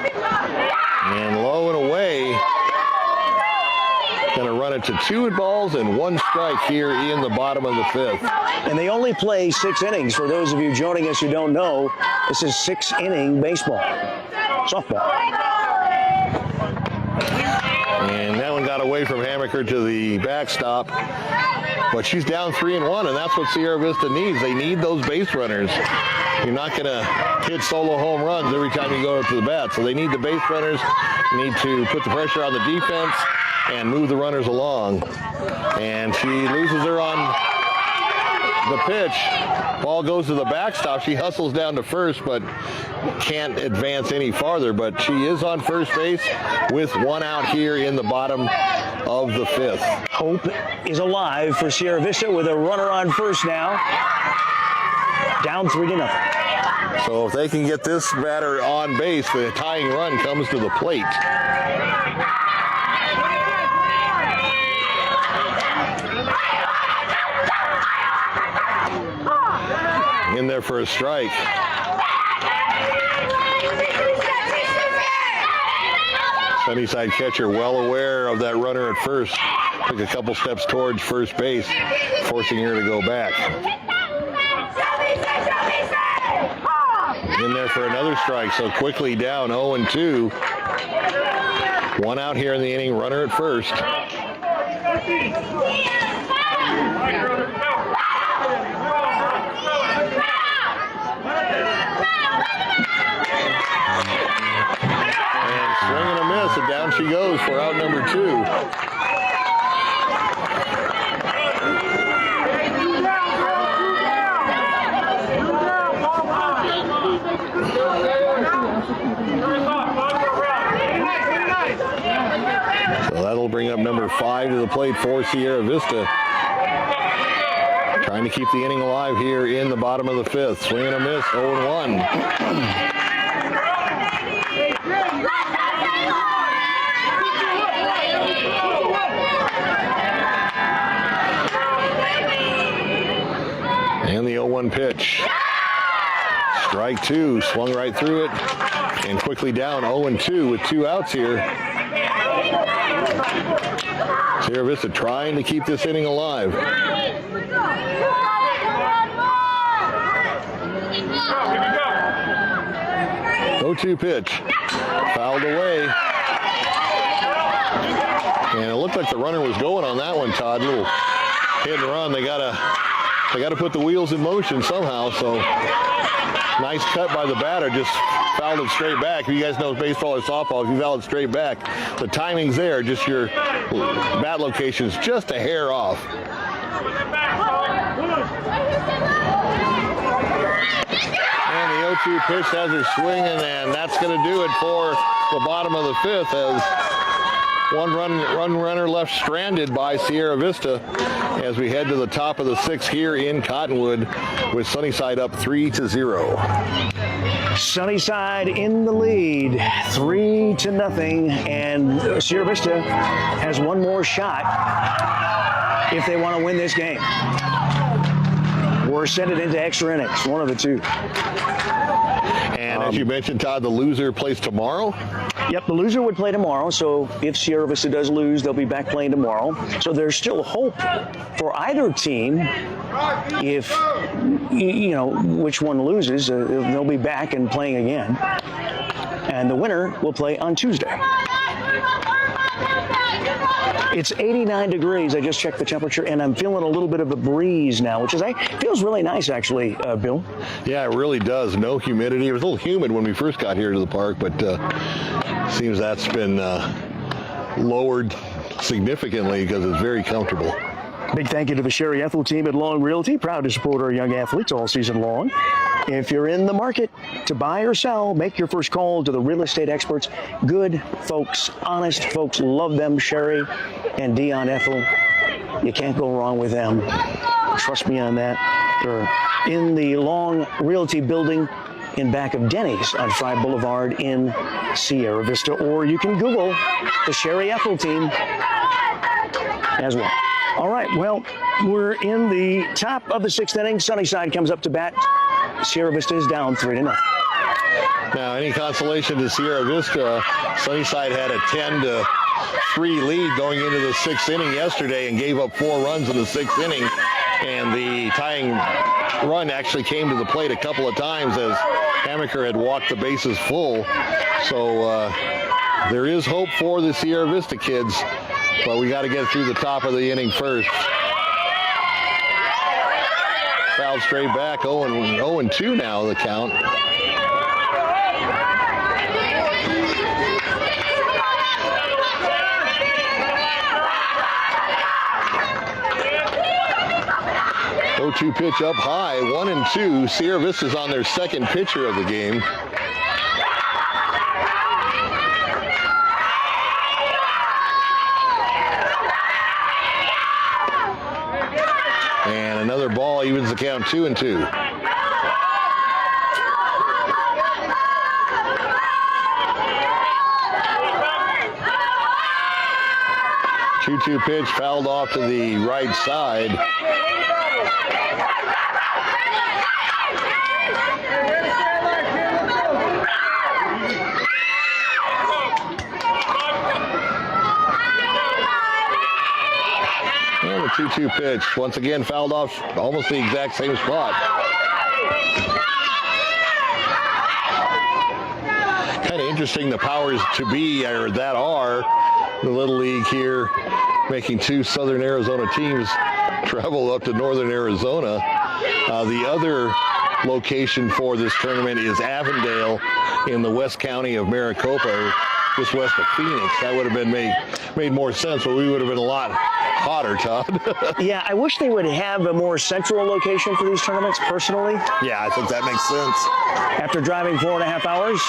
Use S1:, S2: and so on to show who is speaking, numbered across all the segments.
S1: And low and away. Going to run it to 2 balls and 1 strike here in the bottom of the 5th.
S2: And they only play 6 innings. For those of you joining us who don't know, this is 6-inning baseball, softball.
S1: And that one got away from Hammaker to the backstop. But she's down 3-1, and that's what Sierra Vista needs. They need those base runners. You're not going to hit solo home runs every time you go up to the bat. So they need the base runners, need to put the pressure on the defense and move the runners along. And she loses her on the pitch. Ball goes to the backstop. She hustles down to first, but can't advance any farther. But she is on first base with 1 out here in the bottom of the 5th.
S2: Hope is alive for Sierra Vista with a runner on first now. Down 3-0.
S1: So if they can get this batter on base, the tying run comes to the plate. In there for a strike. Sunnyside catcher well aware of that runner at first. Took a couple steps towards first base, forcing her to go back. In there for another strike, so quickly down 0-2. 1 out here in the inning, runner at first. And swing and a miss, and down she goes for out number 2. So that'll bring up number 5 to the plate for Sierra Vista. Trying to keep the inning alive here in the bottom of the 5th. Swing and a miss, 0-1. And the 0-1 pitch. Strike 2, swung right through it, and quickly down 0-2 with 2 outs here. Sierra Vista trying to keep this inning alive. 0-2 pitch, fouled away. And it looked like the runner was going on that one, Todd. Little hit and run. They gotta put the wheels in motion somehow. So nice cut by the batter. Just fouled it straight back. If you guys know baseball or softball, if you foul it straight back, the timing's there. Just your bat location's just a hair off. And the 0-2 pitch has her swinging, and that's going to do it for the bottom of the 5th as one runner left stranded by Sierra Vista as we head to the top of the 6th here in Cottonwood with Sunnyside up 3-0.
S2: Sunnyside in the lead, 3-0, and Sierra Vista has one more shot if they want to win this game. Or send it into extra innings, one of the two.
S1: And as you mentioned, Todd, the loser plays tomorrow?
S2: Yep, the loser would play tomorrow. So if Sierra Vista does lose, they'll be back playing tomorrow. So there's still hope for either team. If, you know, which one loses, they'll be back and playing again. And the winner will play on Tuesday. It's 89 degrees. I just checked the temperature, and I'm feeling a little bit of a breeze now, which feels really nice, actually, Bill.
S1: Yeah, it really does. No humidity. It was a little humid when we first got here to the park, but seems that's been lowered significantly because it's very comfortable.
S2: Big thank you to the Sherry Ethel team at Long Realty, proud to support our young athletes all season long. If you're in the market to buy or sell, make your first call to the real estate experts. Good folks, honest folks, love them, Sherry and Dion Ethel. You can't go wrong with them. Trust me on that. They're in the Long Realty building in back of Denny's on Fry Boulevard in Sierra Vista, or you can Google the Sherry Ethel team as well. All right, well, we're in the top of the 6th inning. Sunnyside comes up to bat. Sierra Vista is down 3-0.
S1: Now, any consolation to Sierra Vista, Sunnyside had a 10-3 lead going into the 6th inning yesterday and gave up 4 runs in the 6th inning. And the tying run actually came to the plate a couple of times as Hammaker had walked the bases full. So there is hope for the Sierra Vista kids, but we got to get through the top of the inning first. Fouled straight back, 0-2 now the count. Go-to pitch up high, 1-2. Sierra Vista's on their second pitcher of the game. And another ball evens the count, 2-2. Two-two pitch fouled off to the right side. And the 2-2 pitch, once again fouled off almost the exact same spot. Kind of interesting the powers to be, or that are, the Little League here, making 2 Southern Arizona teams travel up to Northern Arizona. The other location for this tournament is Avondale in the West County of Maricopa, just west of Phoenix. That would have been made more sense, but we would have been a lot hotter, Todd.
S2: Yeah, I wish they would have a more central location for these tournaments, personally.
S1: Yeah, I think that makes sense.
S2: After driving 4.5 hours.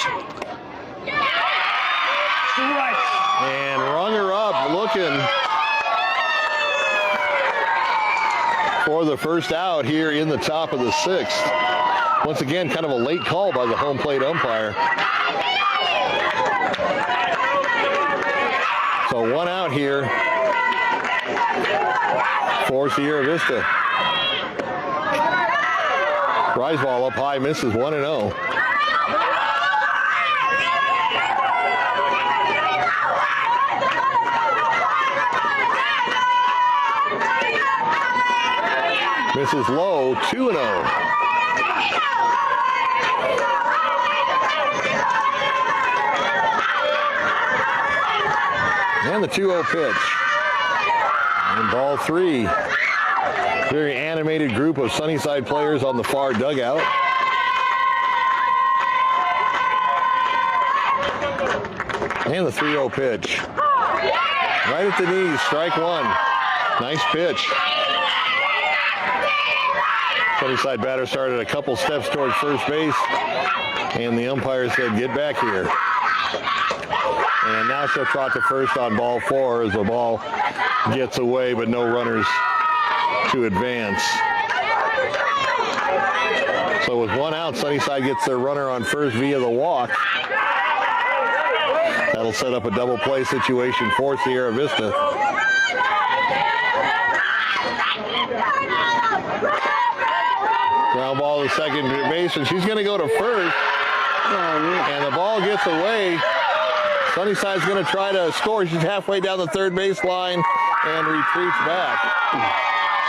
S1: And rung her up, looking for the first out here in the top of the 6th. Once again, kind of a late call by the home plate umpire. So 1 out here for Sierra Vista. Rise ball up high, misses, 1-0. Misses low, 2-0. And the 2-0 pitch. And ball 3. Very animated group of Sunnyside players on the far dugout. And the 3-0 pitch. Right at the knees, strike 1. Nice pitch. Sunnyside batter started a couple steps towards first base, and the umpire said, "Get back here." And now she'll trot to first on ball 4 as the ball gets away, but no runners to advance. So with 1 out, Sunnyside gets their runner on first via the walk. That'll set up a double play situation for Sierra Vista. Ground ball to second base, and she's going to go to first. And the ball gets away. Sunnyside's going to try to score. She's halfway down the third base line and retreats back.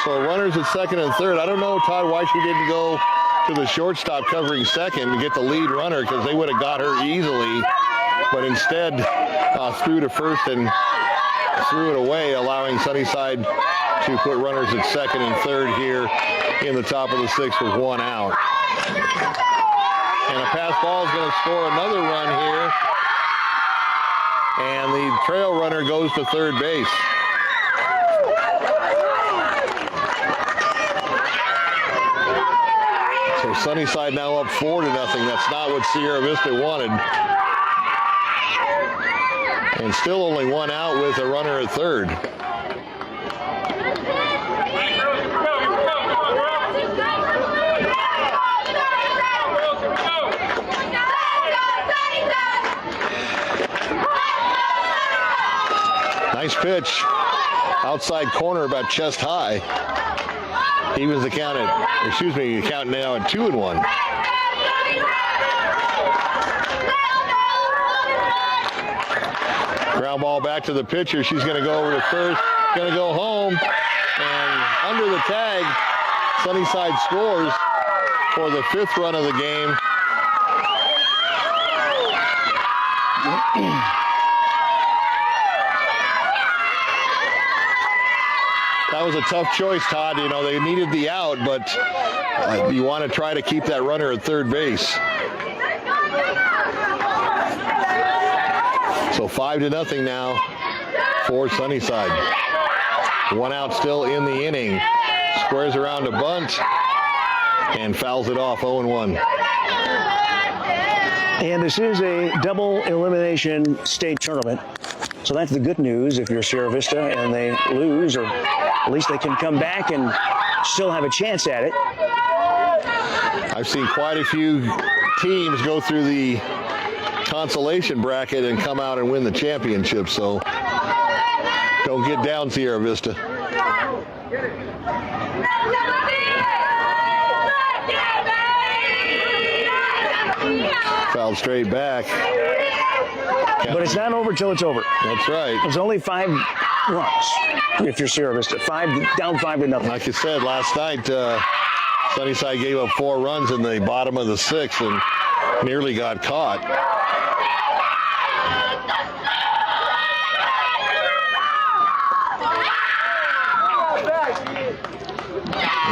S1: So runners at second and third. I don't know, Todd, why she didn't go to the shortstop covering second to get the lead runner, because they would have got her easily. But instead threw to first and threw it away, allowing Sunnyside to put runners at second and third here in the top of the 6th with 1 out. And a pass ball is going to score another run here. And the trail runner goes to third base. So Sunnyside now up 4-0. That's not what Sierra Vista wanted. And still only 1 out with a runner at third. Nice pitch. Outside corner about chest high. He was the count now at 2-1. Ground ball back to the pitcher. She's going to go over to first, going to go home, and under the tag, Sunnyside scores for the 5th run of the game. That was a tough choice, Todd. You know, they needed the out, but you want to try to keep that runner at third base. So 5-0 now for Sunnyside. 1 out still in the inning. Squares around a bunt and fouls it off 0-1.
S2: And this is a double elimination state tournament. So that's the good news if you're Sierra Vista and they lose, or at least they can come back and still have a chance at it.
S1: I've seen quite a few teams go through the consolation bracket and come out and win the championship, so don't get down, Sierra Vista. Fouled straight back.
S2: But it's not over till it's over.
S1: That's right.
S2: There's only 5 runs if you're Sierra Vista. Down 5-0.
S1: Like you said, last night, Sunnyside gave up 4 runs in the bottom of the 6th and nearly got caught.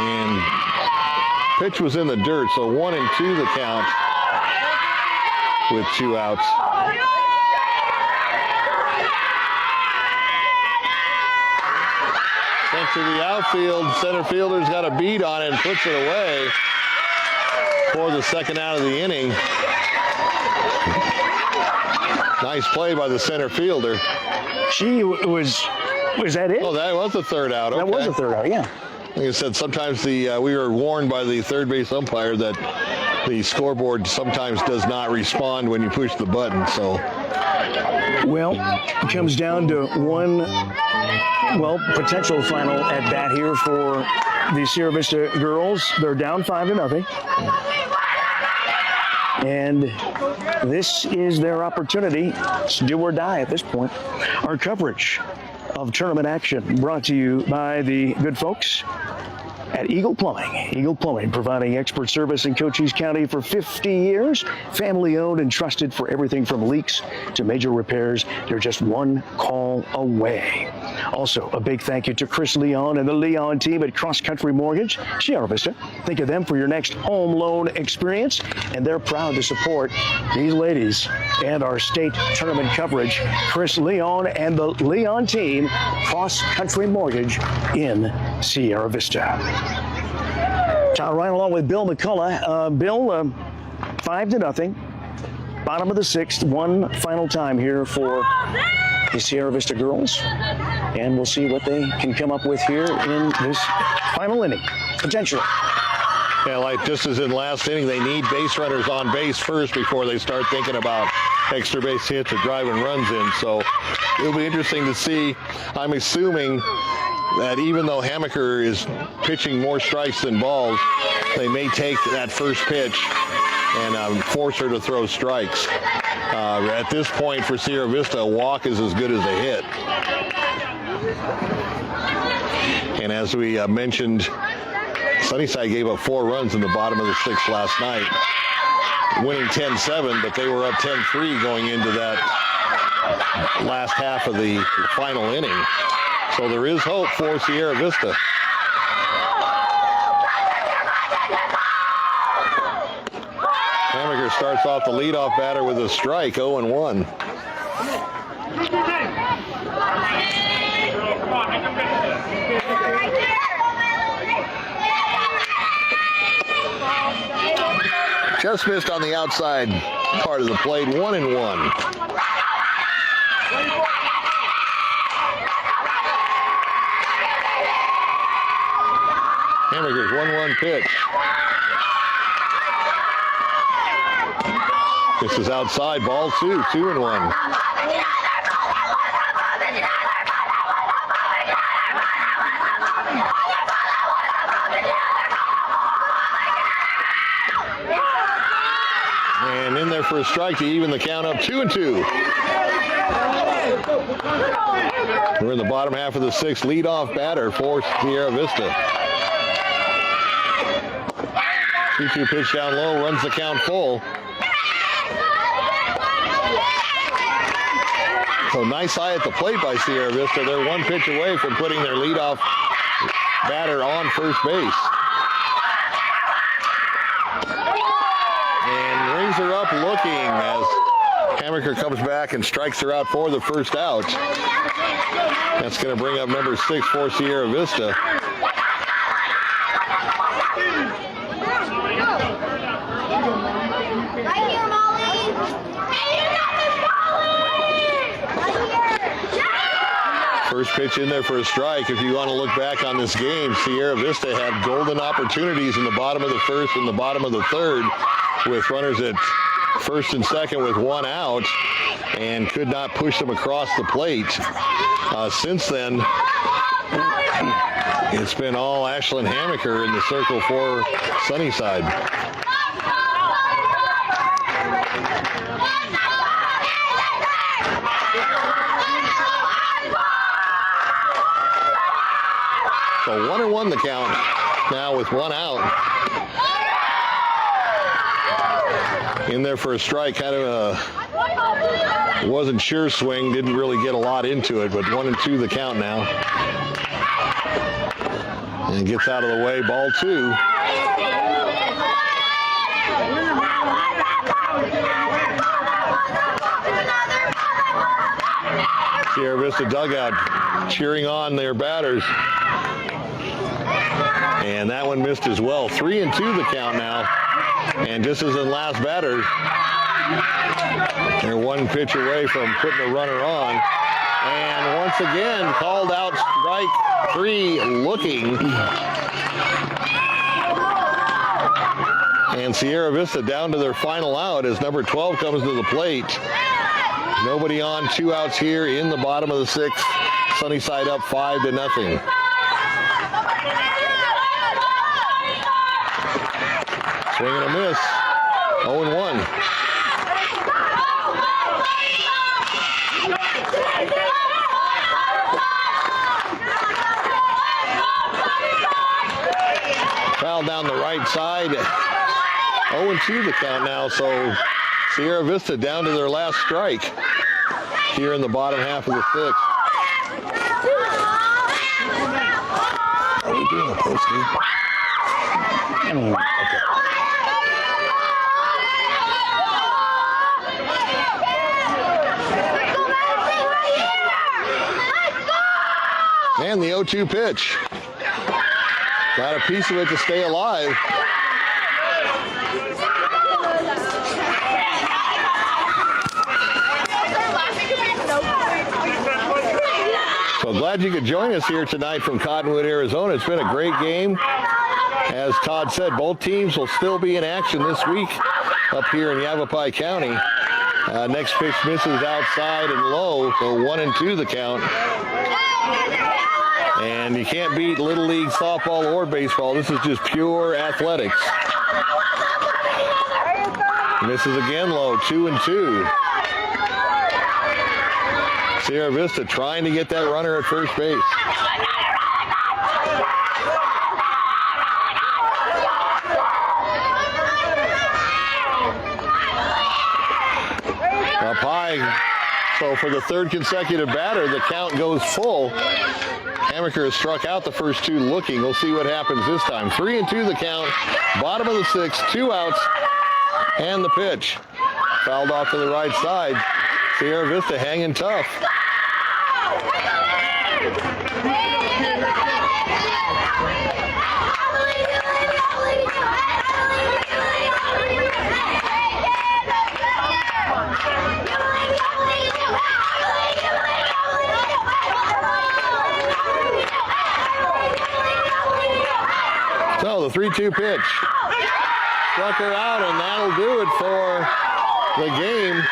S1: And pitch was in the dirt, so 1-2 the count with 2 outs. Sent to the outfield. Center fielder's got a beat on it and puts it away for the 2nd out of the inning. Nice play by the center fielder.
S2: Was that it?
S1: Oh, that was the 3rd out. Okay.
S2: That was the 3rd out, yeah.
S1: Like I said, sometimes we were warned by the third base umpire that the scoreboard sometimes does not respond when you push the button. So,
S2: well, it comes down to one, potential final at bat here for the Sierra Vista girls. They're down 5-0. And this is their opportunity to do or die at this point. Our coverage of tournament action brought to you by the good folks at Eagle Plumbing. Eagle Plumbing, providing expert service in Cochise County for 50 years. Family owned and trusted for everything from leaks to major repairs. They're just one call away. Also, a big thank you to Chris Leon and the Leon team at Cross Country Mortgage, Sierra Vista. Think of them for your next home loan experience, and they're proud to support these ladies and our state tournament coverage. Chris Leon and the Leon team, Cross Country Mortgage in Sierra Vista. Todd Ryan along with Bill McCullough. Bill, 5-0. Bottom of the 6th, one final time here for the Sierra Vista girls. And we'll see what they can come up with here in this final inning, potentially.
S1: Yeah, like just as in last inning, they need base runners on base first before they start thinking about extra base hits or driving runs in. So it'll be interesting to see. I'm assuming that even though Hammaker is pitching more strikes than balls, they may take that first pitch and force her to throw strikes. At this point for Sierra Vista, a walk is as good as a hit. And as we mentioned, Sunnyside gave up 4 runs in the bottom of the 6th last night, winning 10-7, but they were up 10-3 going into that last half of the final inning. So there is hope for Sierra Vista. Hammaker starts off the leadoff batter with a strike, 0-1. Just missed on the outside part of the plate, 1-1. Hammaker's 1-1 pitch. This is outside, ball 2, 2-1. And in there for a strike to even the count up 2-2. We're in the bottom half of the sixth. Leadoff batter for Sierra Vista. 2-2 pitch down low, runs the count full. So nice eye at the plate by Sierra Vista. They're one pitch away from putting their leadoff batter on first base. And rings her up looking as Hammaker comes back and strikes her out for the first out. That's going to bring up number 6 for Sierra Vista. First pitch in there for a strike. If you want to look back on this game, Sierra Vista had golden opportunities in the bottom of the first and the bottom of the third with runners at first and second with one out and could not push them across the plate. Since then, it's been all Ashlyn Hammaker in the circle for Sunnyside. So 1-1 the count now with one out. In there for a strike, kind of a wasn't sure swing, didn't really get a lot into it, but 1-2 the count now. And gets out of the way, ball 2. Sierra Vista dugout cheering on their batters. And that one missed as well. 3-2 the count now. And just as in last batter, they're one pitch away from putting a runner on. And once again, called out strike 3 looking. And Sierra Vista down to their final out as number 12 comes to the plate. Nobody on, 2 outs here in the bottom of the sixth. Sunnyside up 5-0. Swing and a miss. 0-1. Foul down the right side. 0-2 the count now, so Sierra Vista down to their last strike here in the bottom half of the sixth. Are we doing a post-game? Okay. And the 0-2 pitch. Got a piece of it to stay alive. So glad you could join us here tonight from Cottonwood, Arizona. It's been a great game. As Todd said, both teams will still be in action this week up here in Yavapai County. Next pitch misses outside and low, so 1-2 the count. And you can't beat Little League softball or baseball. This is just pure athletics. Misses again low, 2-2. Sierra Vista trying to get that runner at first base. Up high. So for the third consecutive batter, the count goes full. Hammaker has struck out the first 2 looking. We'll see what happens this time. 3-2 the count. Bottom of the sixth, 2 outs, and the pitch. Fouled off to the right side. Sierra Vista hanging tough. So the 3-2 pitch. Struck her out, and that'll do it for the game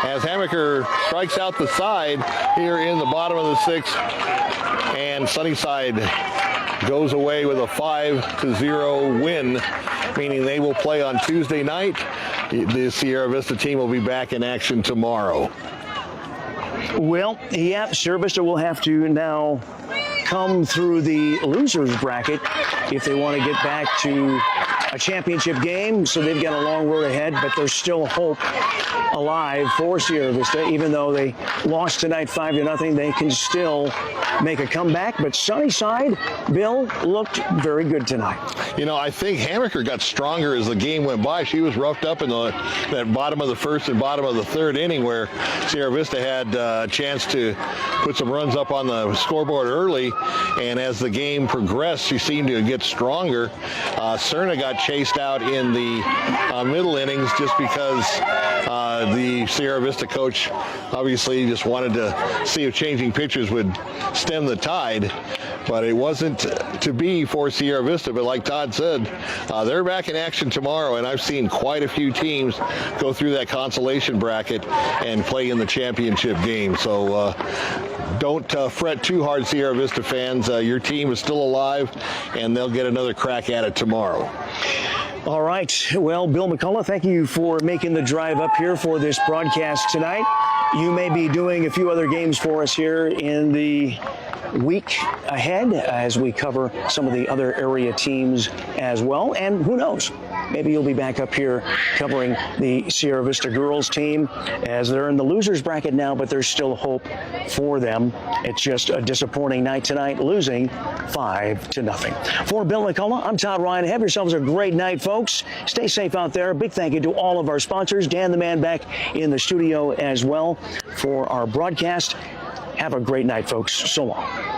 S1: as Hammaker strikes out the side here in the bottom of the sixth. And Sunnyside goes away with a 5-0 win, meaning they will play on Tuesday night. The Sierra Vista team will be back in action tomorrow.
S2: Well, yeah, Sierra Vista will have to now come through the losers bracket if they want to get back to a championship game. So they've got a long road ahead, but there's still hope alive for Sierra Vista. Even though they lost tonight 5-0, they can still make a comeback. But Sunnyside, Bill, looked very good tonight.
S1: You know, I think Hammaker got stronger as the game went by. She was roughed up in that bottom of the first and bottom of the third inning, where Sierra Vista had a chance to put some runs up on the scoreboard early. And as the game progressed, she seemed to get stronger. Cerna got chased out in the middle innings just because the Sierra Vista coach obviously just wanted to see if changing pitchers would stem the tide. But it wasn't to be for Sierra Vista. But like Todd said, they're back in action tomorrow, and I've seen quite a few teams go through that consolation bracket and play in the championship game. So don't fret too hard, Sierra Vista fans. Your team is still alive, and they'll get another crack at it tomorrow.
S2: All right. Well, Bill McCullough, thank you for making the drive up here for this broadcast tonight. You may be doing a few other games for us here in the week ahead as we cover some of the other area teams as well. And who knows, maybe you'll be back up here covering the Sierra Vista girls team as they're in the losers bracket now, but there's still hope for them. It's just a disappointing night tonight, losing 5-0. For Bill McCullough, I'm Todd Ryan. Have yourselves a great night, folks. Stay safe out there. Big thank you to all of our sponsors. Dan the Man back in the studio as well for our broadcast. Have a great night, folks. So long.